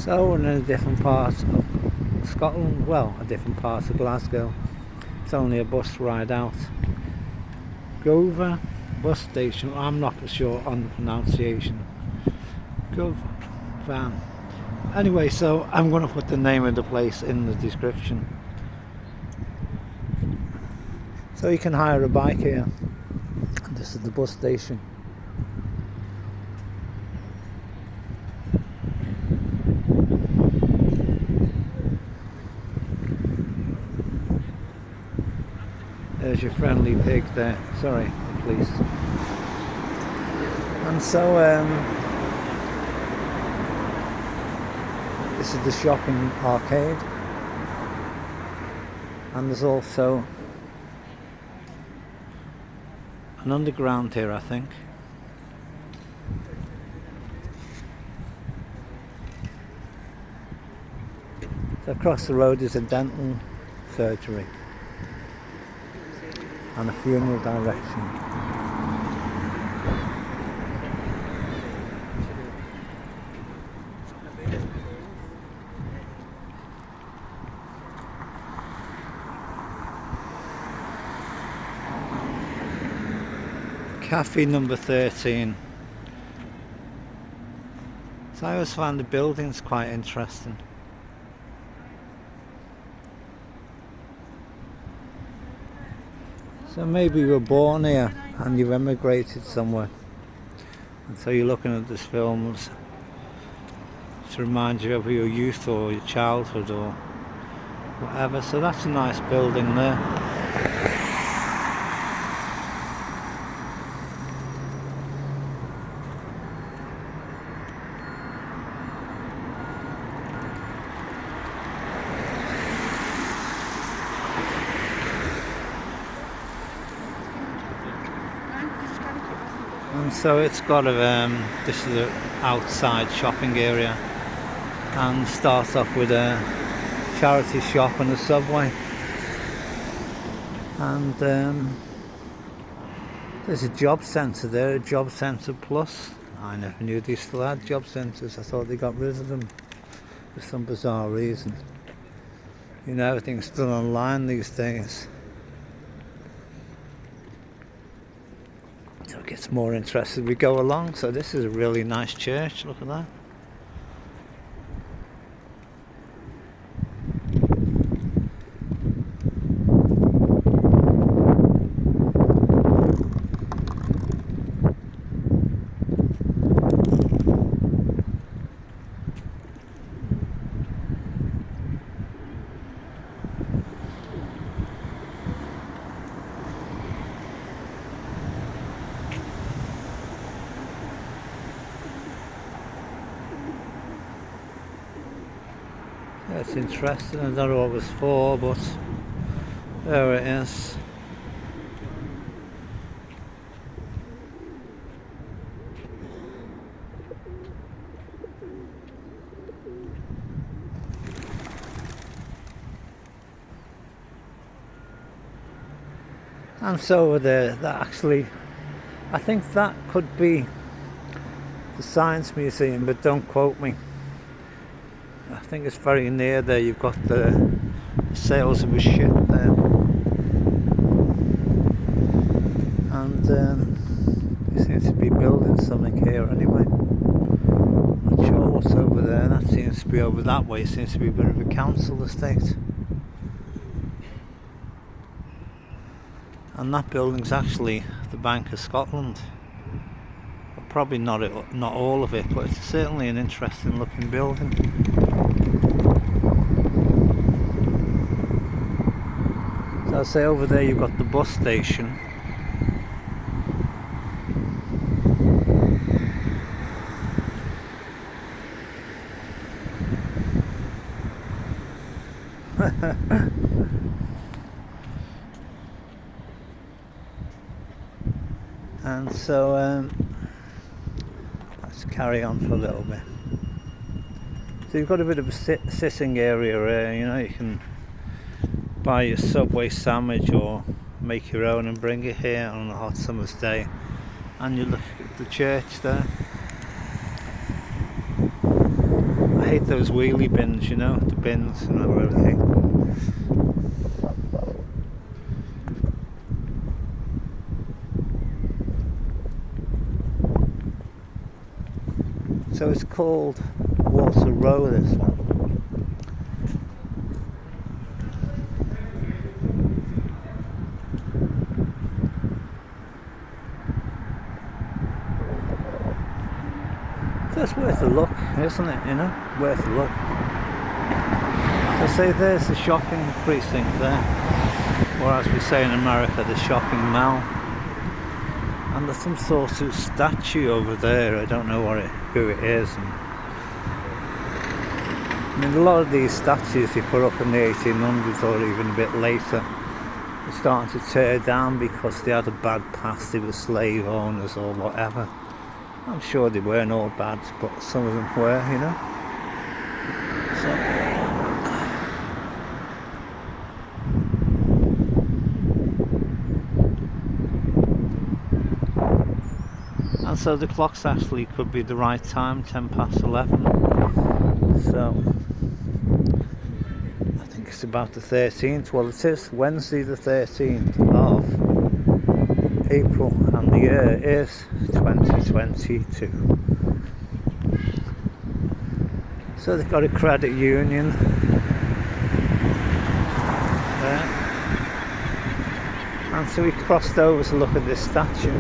So we're in a different part of Scotland, well, a different part of Glasgow. It's only a bus ride out. Govan bus station, I'm not sure on the pronunciation. Ghobhainn. Anyway, so I'm going to put the name of the place in the description. So you can hire a bike here. This is the bus station. There's your friendly pig there. Sorry, the police. And so this is the shopping arcade. And there's also an underground here, I think. So across the road is a dental surgery and a funeral direction. Cafe number 13. So I always find the buildings quite interesting. So maybe you were born here and you've emigrated somewhere, and so you're looking at this film to remind you of your youth or your childhood or whatever. So that's a nice building there. And so it's got this is an outside shopping area, and starts off with a charity shop and a subway. And there's a job centre there, a job centre plus. I never knew they still had job centres. I thought they got rid of them for some bizarre reason. You know, everything's still online these days. So it gets more interesting as we go along. So this is a really nice church, look at that. That's interesting. I don't know what it was for, but there it is. And so over there, that actually, I think that could be the Science Museum, but don't quote me. I think it's very near there. You've got the sails of a ship there, and they seem to be building something here anyway. Not sure what's over there. That seems to be over that way. It seems to be a bit of a council estate, and that building's actually the Bank of Scotland. Probably not all of it, but it's certainly an interesting looking building. So I'll say over there you've got the bus station. And so let's carry on for a little bit. So you've got a bit of a sitting area here, you know, you can buy your Subway sandwich or make your own and bring it here on a hot summer's day. And you look at the church there. I hate those wheelie bins, you know, the bins and I really hate them. So it's called Water Row, this one. So it's worth a look, isn't it, you know? Worth a look. So say there's the shopping precinct there, or as we say in America, the shopping mall. And there's some sort of statue over there, I don't know who it is. And I mean, a lot of these statues they put up in the 1800s or even a bit later are starting to tear down because they had a bad past, they were slave owners or whatever. I'm sure they weren't all bad, but some of them were, you know. And so the clocks actually could be the right time, 11:10. So I think it's about the 13th. Well, it is Wednesday the 13th of April and the year is 2022. So they've got a credit union there. And so we crossed over to look at this statue.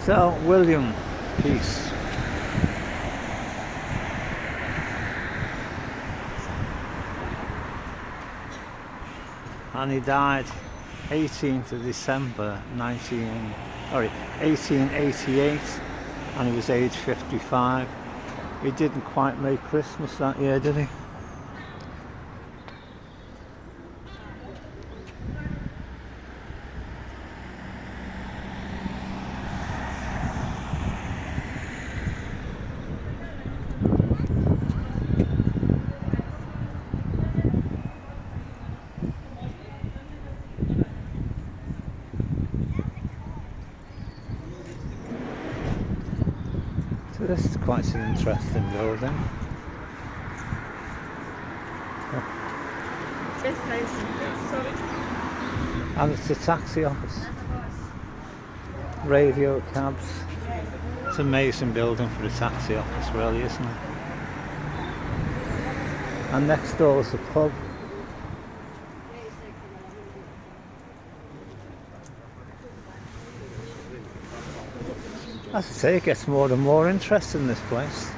So, William, peace. And he died 18th of December 1888, and he was aged 55. He didn't quite make Christmas that year, did he? So this is quite an interesting building. And it's a taxi office. Radio cabs. It's an amazing building for a taxi office, really, isn't it? And next door is a pub. As I say, it gets more and more interesting, this place.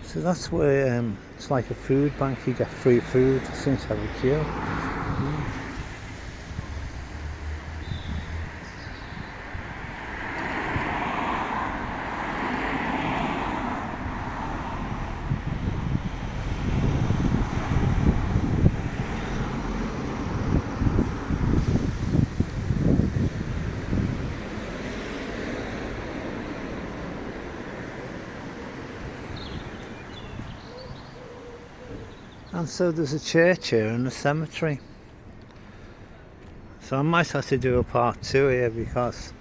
So that's where it's like a food bank, you get free food, it seems to have a queue. And so there's a church here and a cemetery. So I might have to do a part 2 here, because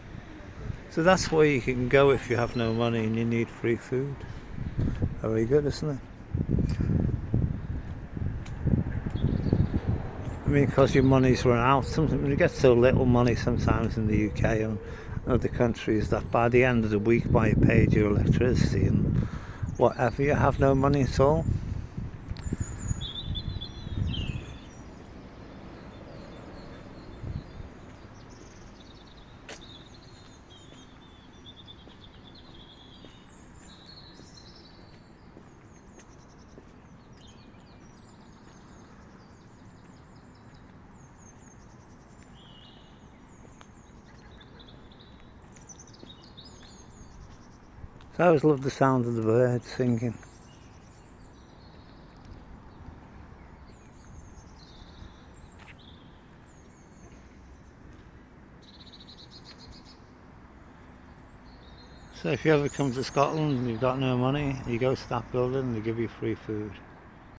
so that's where you can go if you have no money and you need free food. Very good, isn't it? I mean, because your money's run out. Sometimes you get so little money sometimes in the UK and other countries that by the end of the week, by you paid your electricity and whatever, you have no money at all. So I always love the sound of the birds singing. So if you ever come to Scotland and you've got no money, you go to that building and they give you free food.